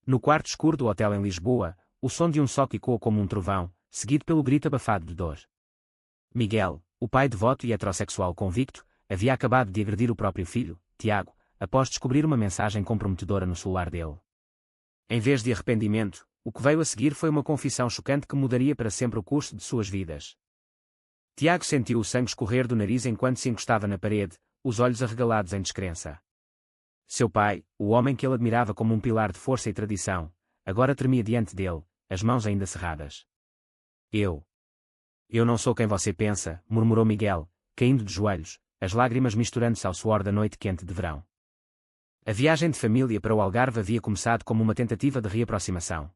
No quarto escuro do hotel em Lisboa, o som de um só ecoou como um trovão, seguido pelo grito abafado de dor. Miguel, o pai devoto e heterossexual convicto, havia acabado de agredir o próprio filho, Tiago, após descobrir uma mensagem comprometedora no celular dele. Em vez de arrependimento, o que veio a seguir foi uma confissão chocante que mudaria para sempre o curso de suas vidas. Tiago sentiu o sangue escorrer do nariz enquanto se encostava na parede, os olhos arregalados em descrença. Seu pai, o homem que ele admirava como um pilar de força e tradição, agora tremia diante dele, as mãos ainda cerradas. Eu não sou quem você pensa, murmurou Miguel, caindo de joelhos, as lágrimas misturando-se ao suor da noite quente de verão. A viagem de família para o Algarve havia começado como uma tentativa de reaproximação.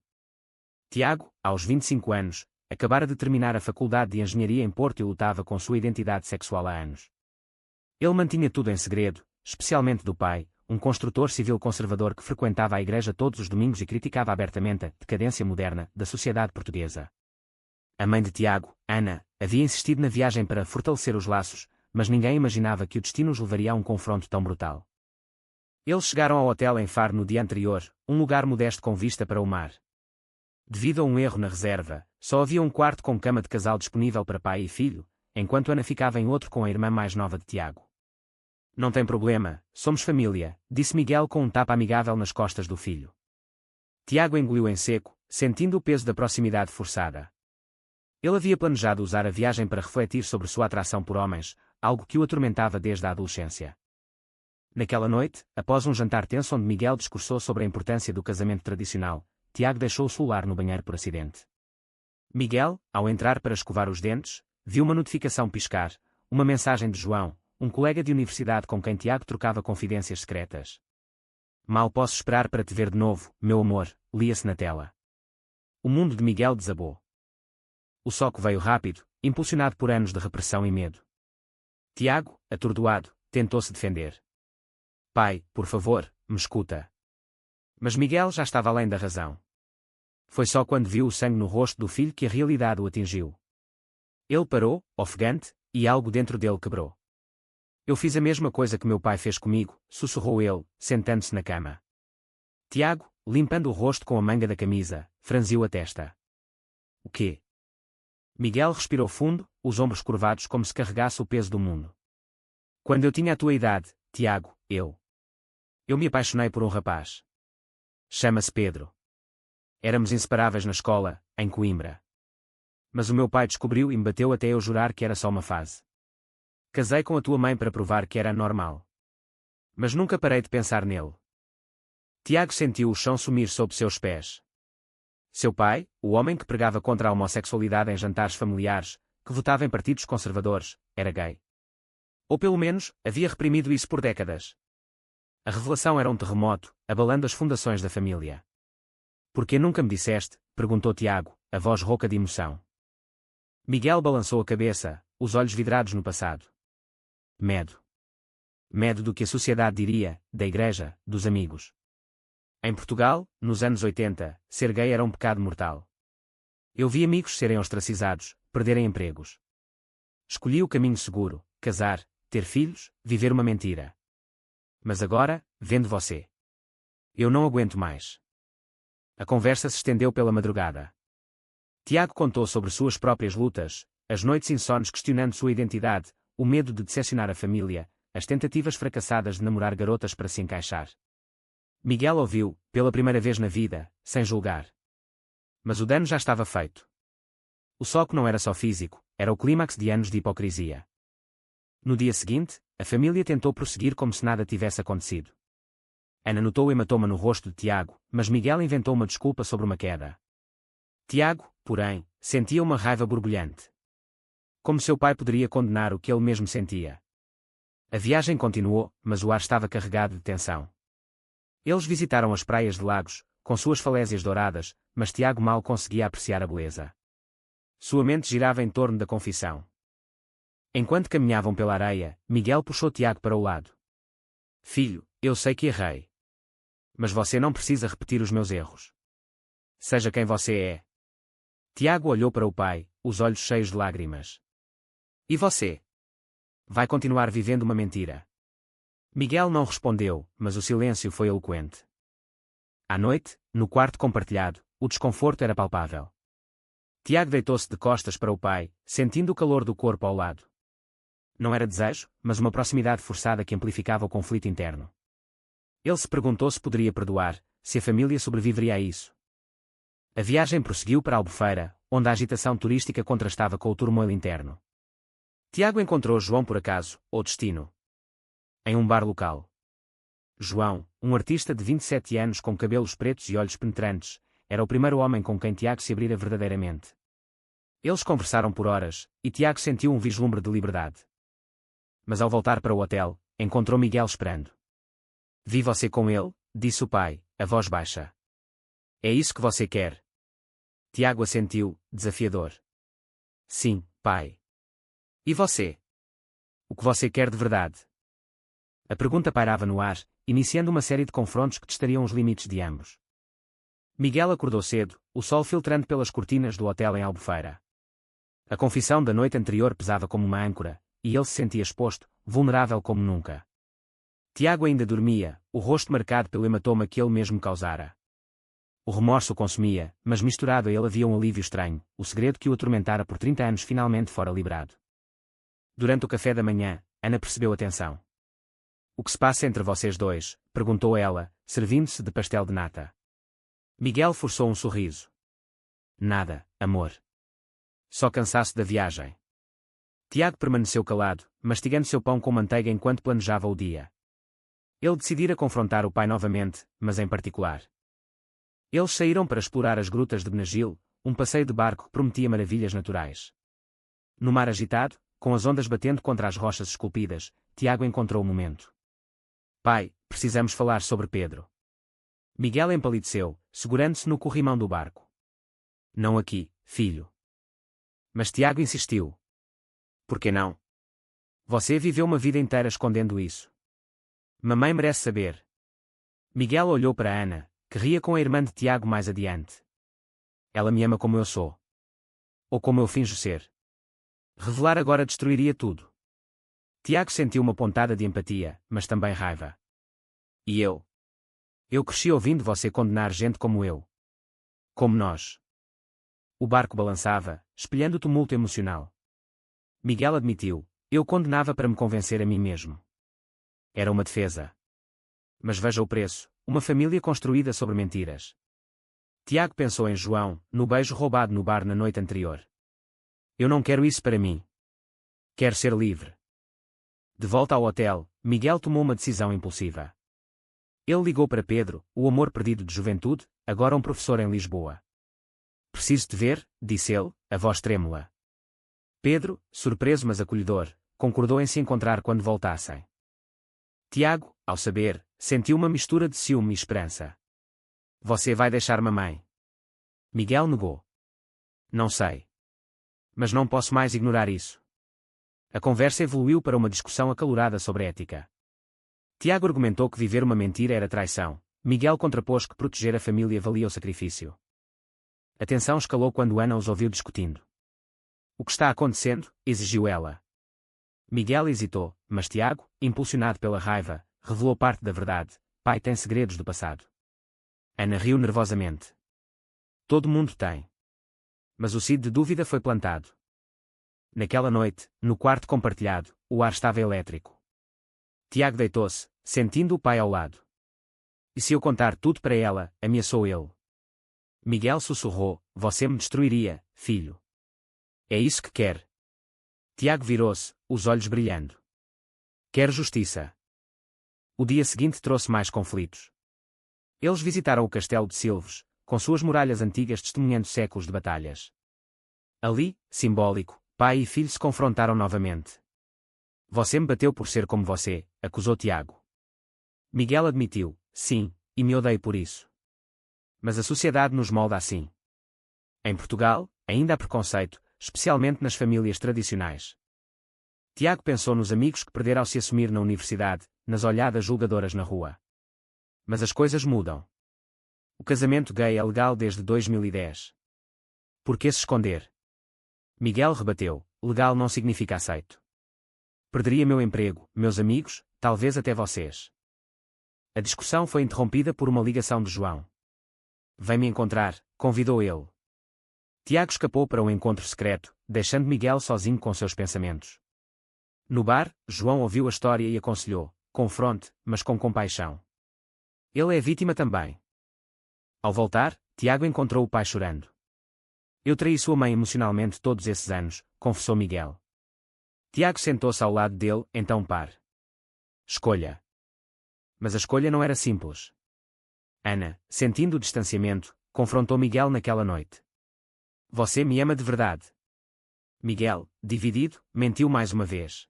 Tiago, aos 25 anos, acabara de terminar a faculdade de engenharia em Porto e lutava com sua identidade sexual há anos. Ele mantinha tudo em segredo, especialmente do pai, um construtor civil conservador que frequentava a igreja todos os domingos e criticava abertamente a decadência moderna da sociedade portuguesa. A mãe de Tiago, Ana, havia insistido na viagem para fortalecer os laços, mas ninguém imaginava que o destino os levaria a um confronto tão brutal. Eles chegaram ao hotel em Faro no dia anterior, um lugar modesto com vista para o mar. Devido a um erro na reserva, só havia um quarto com cama de casal disponível para pai e filho, enquanto Ana ficava em outro com a irmã mais nova de Tiago. Não tem problema, somos família, disse Miguel com um tapa amigável nas costas do filho. Tiago engoliu em seco, sentindo o peso da proximidade forçada. Ele havia planejado usar a viagem para refletir sobre sua atração por homens, algo que o atormentava desde a adolescência. Naquela noite, após um jantar tenso onde Miguel discursou sobre a importância do casamento tradicional, Tiago deixou o celular no banheiro por acidente. Miguel, ao entrar para escovar os dentes, viu uma notificação piscar, uma mensagem de João, um colega de universidade com quem Tiago trocava confidências secretas. Mal posso esperar para te ver de novo, meu amor, lia-se na tela. O mundo de Miguel desabou. O soco veio rápido, impulsionado por anos de repressão e medo. Tiago, atordoado, tentou se defender. Pai, por favor, me escuta. Mas Miguel já estava além da razão. Foi só quando viu o sangue no rosto do filho que a realidade o atingiu. Ele parou, ofegante, e algo dentro dele quebrou. Eu fiz a mesma coisa que meu pai fez comigo, sussurrou ele, sentando-se na cama. Tiago, limpando o rosto com a manga da camisa, franziu a testa. O quê? Miguel respirou fundo, os ombros curvados como se carregasse o peso do mundo. Quando eu tinha a tua idade, Tiago, eu me apaixonei por um rapaz. Chama-se Pedro. Éramos inseparáveis na escola, em Coimbra. Mas o meu pai descobriu e me bateu até eu jurar que era só uma fase. Casei com a tua mãe para provar que era normal. Mas nunca parei de pensar nele. Tiago sentiu o chão sumir sob seus pés. Seu pai, o homem que pregava contra a homossexualidade em jantares familiares, que votava em partidos conservadores, era gay. Ou pelo menos, havia reprimido isso por décadas. A revelação era um terremoto, abalando as fundações da família. Por que nunca me disseste? Perguntou Tiago, a voz rouca de emoção. Miguel balançou a cabeça, os olhos vidrados no passado. Medo. Medo do que a sociedade diria, da igreja, dos amigos. Em Portugal, nos anos 80, ser gay era um pecado mortal. Eu vi amigos serem ostracizados, perderem empregos. Escolhi o caminho seguro, casar, ter filhos, viver uma mentira. Mas agora, vendo você. Eu não aguento mais. A conversa se estendeu pela madrugada. Tiago contou sobre suas próprias lutas, as noites insones questionando sua identidade, o medo de decepcionar a família, as tentativas fracassadas de namorar garotas para se encaixar. Miguel ouviu, pela primeira vez na vida, sem julgar. Mas o dano já estava feito. O soco não era só físico, era o clímax de anos de hipocrisia. No dia seguinte, a família tentou prosseguir como se nada tivesse acontecido. Ana notou o hematoma no rosto de Tiago, mas Miguel inventou uma desculpa sobre uma queda. Tiago, porém, sentia uma raiva borbulhante. Como seu pai poderia condenar o que ele mesmo sentia? A viagem continuou, mas o ar estava carregado de tensão. Eles visitaram as praias de Lagos, com suas falésias douradas, mas Tiago mal conseguia apreciar a beleza. Sua mente girava em torno da confissão. Enquanto caminhavam pela areia, Miguel puxou Tiago para o lado. Filho, eu sei que errei. Mas você não precisa repetir os meus erros. Seja quem você é. Tiago olhou para o pai, os olhos cheios de lágrimas. E você? Vai continuar vivendo uma mentira? Miguel não respondeu, mas o silêncio foi eloquente. À noite, no quarto compartilhado, o desconforto era palpável. Tiago deitou-se de costas para o pai, sentindo o calor do corpo ao lado. Não era desejo, mas uma proximidade forçada que amplificava o conflito interno. Ele se perguntou se poderia perdoar, se a família sobreviveria a isso. A viagem prosseguiu para Albufeira, onde a agitação turística contrastava com o turmoil interno. Tiago encontrou João por acaso, ou destino. Em um bar local. João, um artista de 27 anos com cabelos pretos e olhos penetrantes, era o primeiro homem com quem Tiago se abrira verdadeiramente. Eles conversaram por horas, e Tiago sentiu um vislumbre de liberdade. Mas ao voltar para o hotel, encontrou Miguel esperando. Vi você com ele, disse o pai, a voz baixa. É isso que você quer? Tiago assentiu, desafiador. Sim, pai. E você? O que você quer de verdade? A pergunta pairava no ar, iniciando uma série de confrontos que testariam os limites de ambos. Miguel acordou cedo, o sol filtrando pelas cortinas do hotel em Albufeira. A confissão da noite anterior pesava como uma âncora, e ele se sentia exposto, vulnerável como nunca. Tiago ainda dormia, o rosto marcado pelo hematoma que ele mesmo causara. O remorso o consumia, mas misturado a ele havia um alívio estranho, o segredo que o atormentara por 30 anos finalmente fora liberado. Durante o café da manhã, Ana percebeu a tensão. O que se passa entre vocês dois? Perguntou ela, servindo-se de pastel de nata. Miguel forçou um sorriso. Nada, amor. Só cansaço da viagem. Tiago permaneceu calado, mastigando seu pão com manteiga enquanto planejava o dia. Ele decidira confrontar o pai novamente, mas em particular. Eles saíram para explorar as grutas de Benagil, um passeio de barco que prometia maravilhas naturais. No mar agitado, com as ondas batendo contra as rochas esculpidas, Tiago encontrou o momento. Pai, precisamos falar sobre Pedro. Miguel empalideceu, segurando-se no corrimão do barco. Não aqui, filho. Mas Tiago insistiu. Por que não? Você viveu uma vida inteira escondendo isso. Mamãe merece saber. Miguel olhou para Ana, que ria com a irmã de Tiago mais adiante. Ela me ama como eu sou. Ou como eu finjo ser. Revelar agora destruiria tudo. Tiago sentiu uma pontada de empatia, mas também raiva. E eu? Eu cresci ouvindo você condenar gente como eu. Como nós. O barco balançava, espelhando o tumulto emocional. Miguel admitiu, eu condenava para me convencer a mim mesmo. Era uma defesa. Mas veja o preço, uma família construída sobre mentiras. Tiago pensou em João, no beijo roubado no bar na noite anterior. Eu não quero isso para mim. Quero ser livre. De volta ao hotel, Miguel tomou uma decisão impulsiva. Ele ligou para Pedro, o amor perdido de juventude, agora um professor em Lisboa. Preciso te ver, disse ele, a voz trêmula. Pedro, surpreso mas acolhedor, concordou em se encontrar quando voltassem. Tiago, ao saber, sentiu uma mistura de ciúme e esperança. Você vai deixar mamãe? Miguel negou. Não sei. Mas não posso mais ignorar isso. A conversa evoluiu para uma discussão acalorada sobre ética. Tiago argumentou que viver uma mentira era traição. Miguel contrapôs que proteger a família valia o sacrifício. A tensão escalou quando Ana os ouviu discutindo. O que está acontecendo? Exigiu ela. Miguel hesitou, mas Tiago, impulsionado pela raiva, revelou parte da verdade. Pai tem segredos do passado. Ana riu nervosamente. Todo mundo tem. Mas o seed de dúvida foi plantado. Naquela noite, no quarto compartilhado, o ar estava elétrico. Tiago deitou-se, sentindo o pai ao lado. E se eu contar tudo para ela, ameaçou ele. Miguel sussurrou, você me destruiria, filho. É isso que quer. Tiago virou-se, os olhos brilhando. Quero justiça. O dia seguinte trouxe mais conflitos. Eles visitaram o castelo de Silves, com suas muralhas antigas testemunhando séculos de batalhas. Ali, simbólico, pai e filho se confrontaram novamente. Você me bateu por ser como você, acusou Tiago. Miguel admitiu, sim, e me odeio por isso. Mas a sociedade nos molda assim. Em Portugal, ainda há preconceito, especialmente nas famílias tradicionais. Tiago pensou nos amigos que perderam ao se assumir na universidade, nas olhadas julgadoras na rua. Mas as coisas mudam. O casamento gay é legal desde 2010. Por que se esconder? Miguel rebateu, legal não significa aceito. Perderia meu emprego, meus amigos, talvez até vocês. A discussão foi interrompida por uma ligação de João. Vem me encontrar, convidou ele. Tiago escapou para um encontro secreto, deixando Miguel sozinho com seus pensamentos. No bar, João ouviu a história e aconselhou: confronte, mas com compaixão. Ele é vítima também. Ao voltar, Tiago encontrou o pai chorando. Eu traí sua mãe emocionalmente todos esses anos, confessou Miguel. Tiago sentou-se ao lado dele, então par. Escolha. Mas a escolha não era simples. Ana, sentindo o distanciamento, confrontou Miguel naquela noite. Você me ama de verdade? Miguel, dividido, mentiu mais uma vez.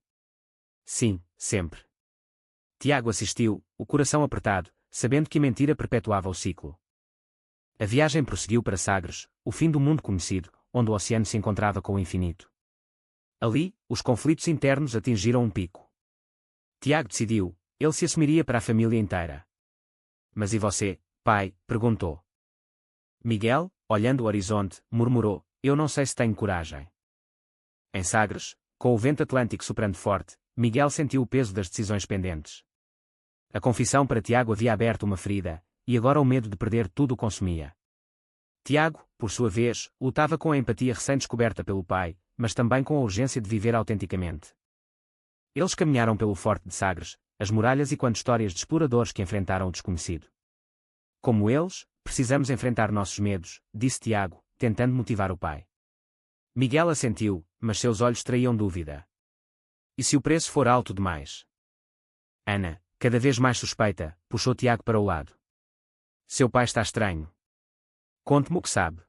Sim, sempre. Tiago assistiu, o coração apertado, sabendo que a mentira perpetuava o ciclo. A viagem prosseguiu para Sagres, o fim do mundo conhecido, onde o oceano se encontrava com o infinito. Ali, os conflitos internos atingiram um pico. Tiago decidiu, ele se assumiria para a família inteira. Mas e você, pai? Perguntou. Miguel, olhando o horizonte, murmurou: eu não sei se tenho coragem. Em Sagres, com o vento atlântico soprando forte, Miguel sentiu o peso das decisões pendentes. A confissão para Tiago havia aberto uma ferida, e agora o medo de perder tudo o consumia. Tiago, por sua vez, lutava com a empatia recém-descoberta pelo pai, mas também com a urgência de viver autenticamente. Eles caminharam pelo forte de Sagres, as muralhas e contam histórias de exploradores que enfrentaram o desconhecido. Como eles, precisamos enfrentar nossos medos, disse Tiago, tentando motivar o pai. Miguel assentiu, mas seus olhos traíam dúvida. E se o preço for alto demais? Ana, cada vez mais suspeita, puxou Tiago para o lado. Seu pai está estranho. Conte-me o que sabe.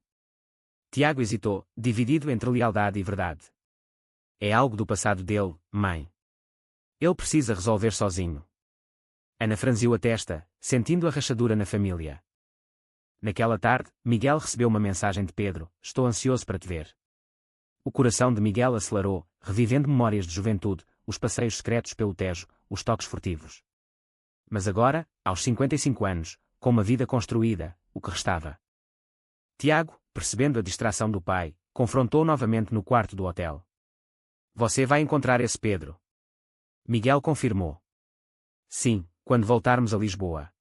Tiago hesitou, dividido entre lealdade e verdade. É algo do passado dele, mãe. Ele precisa resolver sozinho. Ana franziu a testa, sentindo a rachadura na família. Naquela tarde, Miguel recebeu uma mensagem de Pedro: estou ansioso para te ver. O coração de Miguel acelerou, revivendo memórias de juventude, os passeios secretos pelo Tejo, os toques furtivos. Mas agora, aos 55 anos, com uma vida construída, o que restava? Tiago, percebendo a distração do pai, confrontou novamente no quarto do hotel. Você vai encontrar esse Pedro. Miguel confirmou. Sim, quando voltarmos a Lisboa.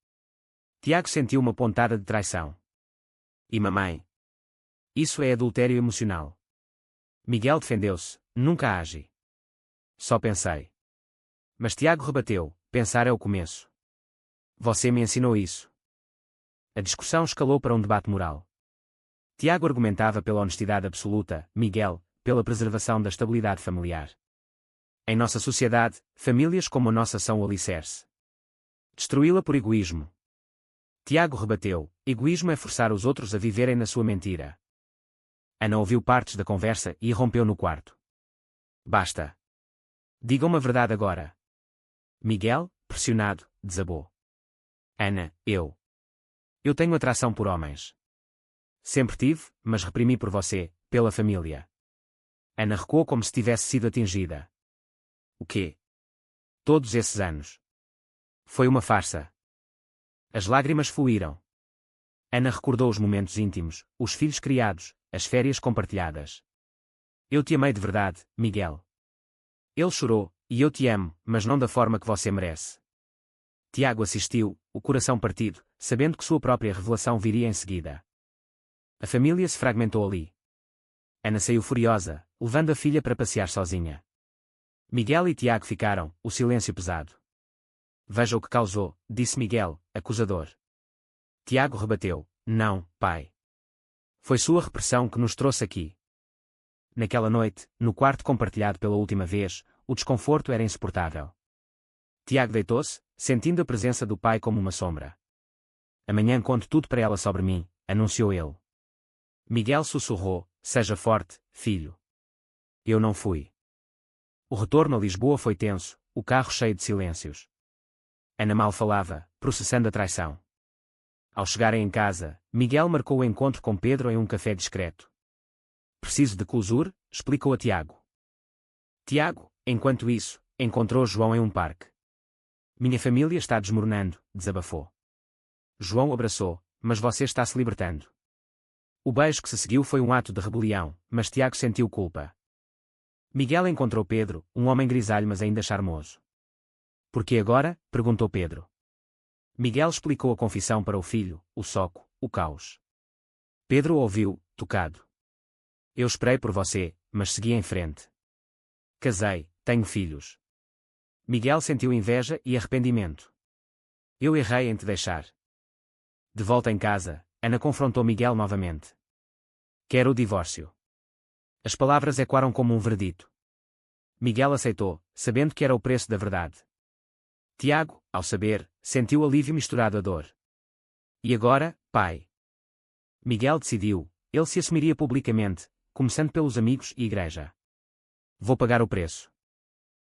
Tiago sentiu uma pontada de traição. E mamãe? Isso é adultério emocional. Miguel defendeu-se: nunca agi. Só pensei. Mas Tiago rebateu: pensar é o começo. Você me ensinou isso. A discussão escalou para um debate moral. Tiago argumentava pela honestidade absoluta, Miguel, pela preservação da estabilidade familiar. Em nossa sociedade, famílias como a nossa são o alicerce. Destruí-la por egoísmo. Tiago rebateu: egoísmo é forçar os outros a viverem na sua mentira. Ana ouviu partes da conversa e irrompeu no quarto. Basta. Diga uma verdade agora. Miguel, pressionado, desabou. Ana, eu tenho atração por homens. Sempre tive, mas reprimi por você, pela família. Ana recuou como se tivesse sido atingida. O quê? Todos esses anos. Foi uma farsa. As lágrimas fluíram. Ana recordou os momentos íntimos, os filhos criados, as férias compartilhadas. Eu te amei de verdade, Miguel. Ele chorou: e eu te amo, mas não da forma que você merece. Tiago assistiu, o coração partido, sabendo que sua própria revelação viria em seguida. A família se fragmentou ali. Ana saiu furiosa, levando a filha para passear sozinha. Miguel e Tiago ficaram, o silêncio pesado. Veja o que causou, disse Miguel, acusador. Tiago rebateu: não, pai. Foi sua repressão que nos trouxe aqui. Naquela noite, no quarto compartilhado pela última vez, o desconforto era insuportável. Tiago deitou-se, sentindo a presença do pai como uma sombra. Amanhã conto tudo para ela sobre mim, anunciou ele. Miguel sussurrou: seja forte, filho. Eu não fui. O retorno a Lisboa foi tenso, o carro cheio de silêncios. Ana mal falava, processando a traição. Ao chegarem em casa, Miguel marcou o encontro com Pedro em um café discreto. Preciso de closure, explicou a Tiago. Tiago, enquanto isso, encontrou João em um parque. Minha família está desmoronando, desabafou. João abraçou: mas você está se libertando. O beijo que se seguiu foi um ato de rebelião, mas Tiago sentiu culpa. Miguel encontrou Pedro, um homem grisalho mas ainda charmoso. Por que agora? Perguntou Pedro. Miguel explicou a confissão para o filho, o soco, o caos. Pedro ouviu, tocado. Eu esperei por você, mas segui em frente. Casei, tenho filhos. Miguel sentiu inveja e arrependimento. Eu errei em te deixar. De volta em casa, Ana confrontou Miguel novamente. Quero o divórcio. As palavras ecoaram como um verdito. Miguel aceitou, sabendo que era o preço da verdade. Tiago, ao saber, sentiu alívio misturado a dor. E agora, pai? Miguel decidiu, ele se assumiria publicamente, começando pelos amigos e igreja. Vou pagar o preço.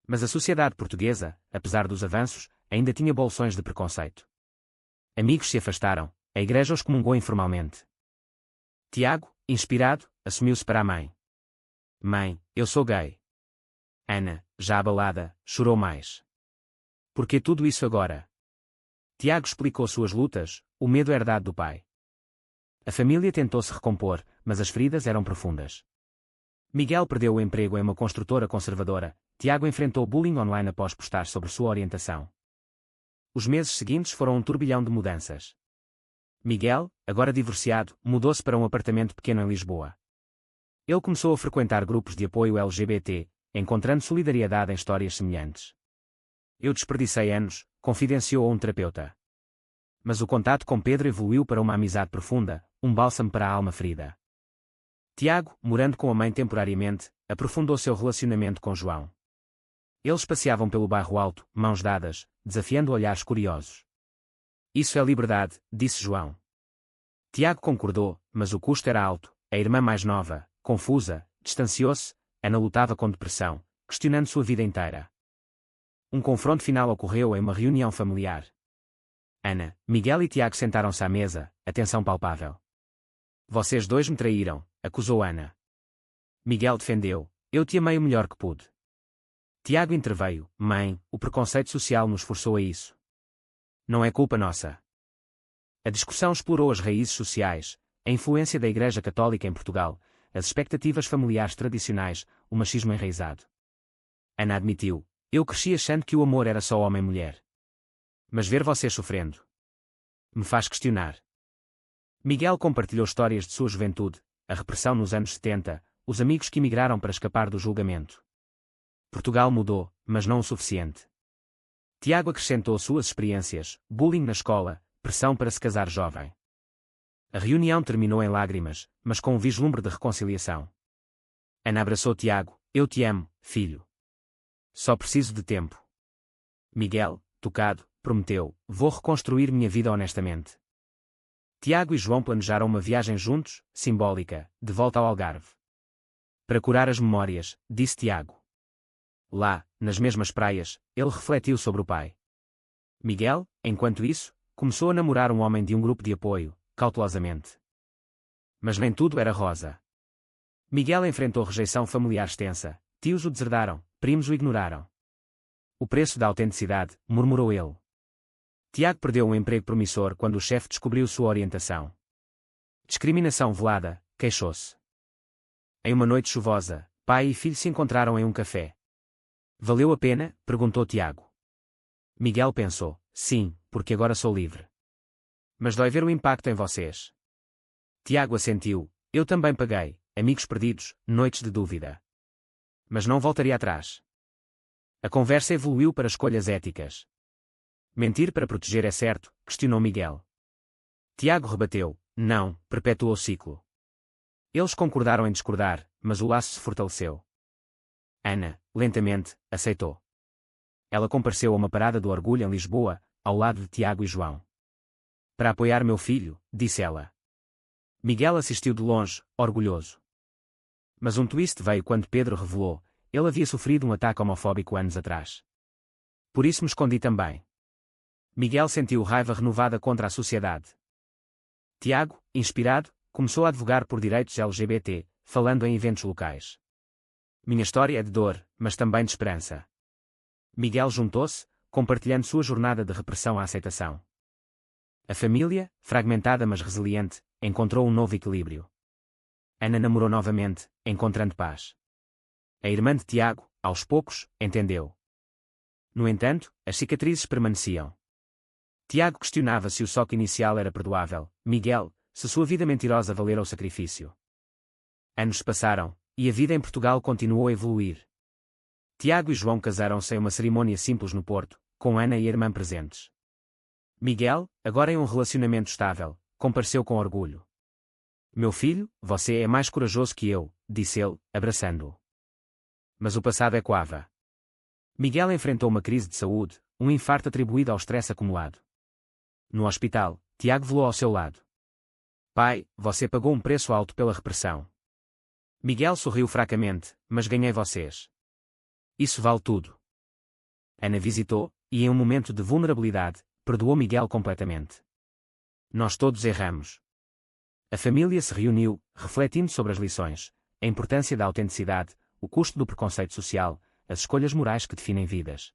Mas a sociedade portuguesa, apesar dos avanços, ainda tinha bolsões de preconceito. Amigos se afastaram, a igreja os comungou informalmente. Tiago, inspirado, assumiu-se para a mãe. Mãe, eu sou gay. Ana, já abalada, chorou mais. Por que tudo isso agora? Tiago explicou suas lutas, o medo herdado do pai. A família tentou se recompor, mas as feridas eram profundas. Miguel perdeu o emprego em uma construtora conservadora. Tiago enfrentou bullying online após postar sobre sua orientação. Os meses seguintes foram um turbilhão de mudanças. Miguel, agora divorciado, mudou-se para um apartamento pequeno em Lisboa. Ele começou a frequentar grupos de apoio LGBT, encontrando solidariedade em histórias semelhantes. Eu desperdicei anos, confidenciou a um terapeuta. Mas o contato com Pedro evoluiu para uma amizade profunda, um bálsamo para a alma ferida. Tiago, morando com a mãe temporariamente, aprofundou seu relacionamento com João. Eles passeavam pelo bairro Alto, mãos dadas, desafiando olhares curiosos. Isso é liberdade, disse João. Tiago concordou, mas o custo era alto. A irmã mais nova, confusa, distanciou-se. Ana lutava com depressão, questionando sua vida inteira. Um confronto final ocorreu em uma reunião familiar. Ana, Miguel e Tiago sentaram-se à mesa, a tensão palpável. Vocês dois me traíram, acusou Ana. Miguel defendeu, eu te amei o melhor que pude. Tiago interveio, mãe, o preconceito social nos forçou a isso. Não é culpa nossa. A discussão explorou as raízes sociais, a influência da Igreja Católica em Portugal, as expectativas familiares tradicionais, o machismo enraizado. Ana admitiu, eu cresci achando que o amor era só homem-mulher. Mas ver vocês sofrendo me faz questionar. Miguel compartilhou histórias de sua juventude, a repressão nos anos 70, os amigos que emigraram para escapar do julgamento. Portugal mudou, mas não o suficiente. Tiago acrescentou suas experiências, bullying na escola, pressão para se casar jovem. A reunião terminou em lágrimas, mas com um vislumbre de reconciliação. Ana abraçou Tiago, eu te amo, filho. Só preciso de tempo. Miguel, tocado, prometeu, vou reconstruir minha vida honestamente. Tiago e João planejaram uma viagem juntos, simbólica, de volta ao Algarve. Para curar as memórias, disse Tiago. Lá, nas mesmas praias, ele refletiu sobre o pai. Miguel, enquanto isso, começou a namorar um homem de um grupo de apoio, cautelosamente. Mas nem tudo era rosa. Miguel enfrentou rejeição familiar extensa, tios o deserdaram, primos o ignoraram. O preço da autenticidade, murmurou ele. Tiago perdeu um emprego promissor quando o chefe descobriu sua orientação. Discriminação velada, queixou-se. Em uma noite chuvosa, pai e filho se encontraram em um café. Valeu a pena? Perguntou Tiago. Miguel pensou, sim, porque agora sou livre. Mas dói ver o impacto em vocês. Tiago assentiu, eu também paguei, amigos perdidos, noites de dúvida. Mas não voltaria atrás. A conversa evoluiu para escolhas éticas. Mentir para proteger é certo? Questionou Miguel. Tiago rebateu, não, perpetuou o ciclo. Eles concordaram em discordar, mas o laço se fortaleceu. Ana, lentamente, aceitou. Ela compareceu a uma parada do orgulho em Lisboa, ao lado de Tiago e João. Para apoiar meu filho, disse ela. Miguel assistiu de longe, orgulhoso. Mas um twist veio quando Pedro revelou, ele havia sofrido um ataque homofóbico anos atrás. Por isso me escondi também. Miguel sentiu raiva renovada contra a sociedade. Tiago, inspirado, começou a advogar por direitos LGBT, falando em eventos locais. Minha história é de dor, mas também de esperança. Miguel juntou-se, compartilhando sua jornada de repressão à aceitação. A família, fragmentada mas resiliente, encontrou um novo equilíbrio. Ana namorou novamente, encontrando paz. A irmã de Tiago, aos poucos, entendeu. No entanto, as cicatrizes permaneciam. Tiago questionava se o choque inicial era perdoável. Miguel, se sua vida mentirosa valera o sacrifício. Anos se passaram, e a vida em Portugal continuou a evoluir. Tiago e João casaram-se em uma cerimônia simples no Porto, com Ana e a irmã presentes. Miguel, agora em um relacionamento estável, compareceu com orgulho. Meu filho, você é mais corajoso que eu, disse ele, abraçando-o. Mas o passado ecoava. Miguel enfrentou uma crise de saúde, um infarto atribuído ao estresse acumulado. No hospital, Tiago velou ao seu lado. Pai, você pagou um preço alto pela repressão. Miguel sorriu fracamente, mas ganhei vocês. Isso vale tudo. Ana visitou, e em um momento de vulnerabilidade, perdoou Miguel completamente. Nós todos erramos. A família se reuniu, refletindo sobre as lições, a importância da autenticidade, o custo do preconceito social, as escolhas morais que definem vidas.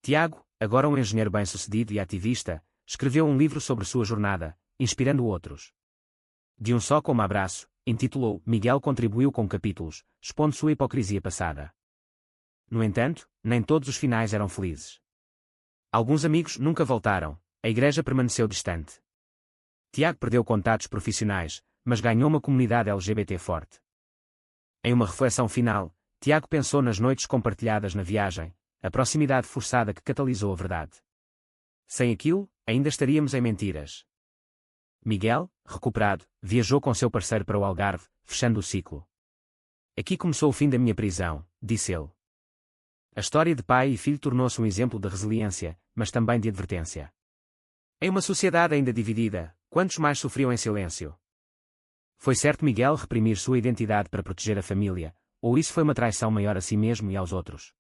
Tiago, agora um engenheiro bem-sucedido e ativista, escreveu um livro sobre sua jornada, inspirando outros. De um só como abraço, intitulou Miguel contribuiu com capítulos, expondo sua hipocrisia passada. No entanto, nem todos os finais eram felizes. Alguns amigos nunca voltaram, a igreja permaneceu distante. Tiago perdeu contatos profissionais, mas ganhou uma comunidade LGBT forte. Em uma reflexão final, Tiago pensou nas noites compartilhadas na viagem, a proximidade forçada que catalisou a verdade. Sem aquilo, ainda estaríamos em mentiras. Miguel, recuperado, viajou com seu parceiro para o Algarve, fechando o ciclo. Aqui começou o fim da minha prisão, disse ele. A história de pai e filho tornou-se um exemplo de resiliência, mas também de advertência. Em uma sociedade ainda dividida, quantos mais sofriam em silêncio? Foi certo Miguel reprimir sua identidade para proteger a família, ou isso foi uma traição maior a si mesmo e aos outros?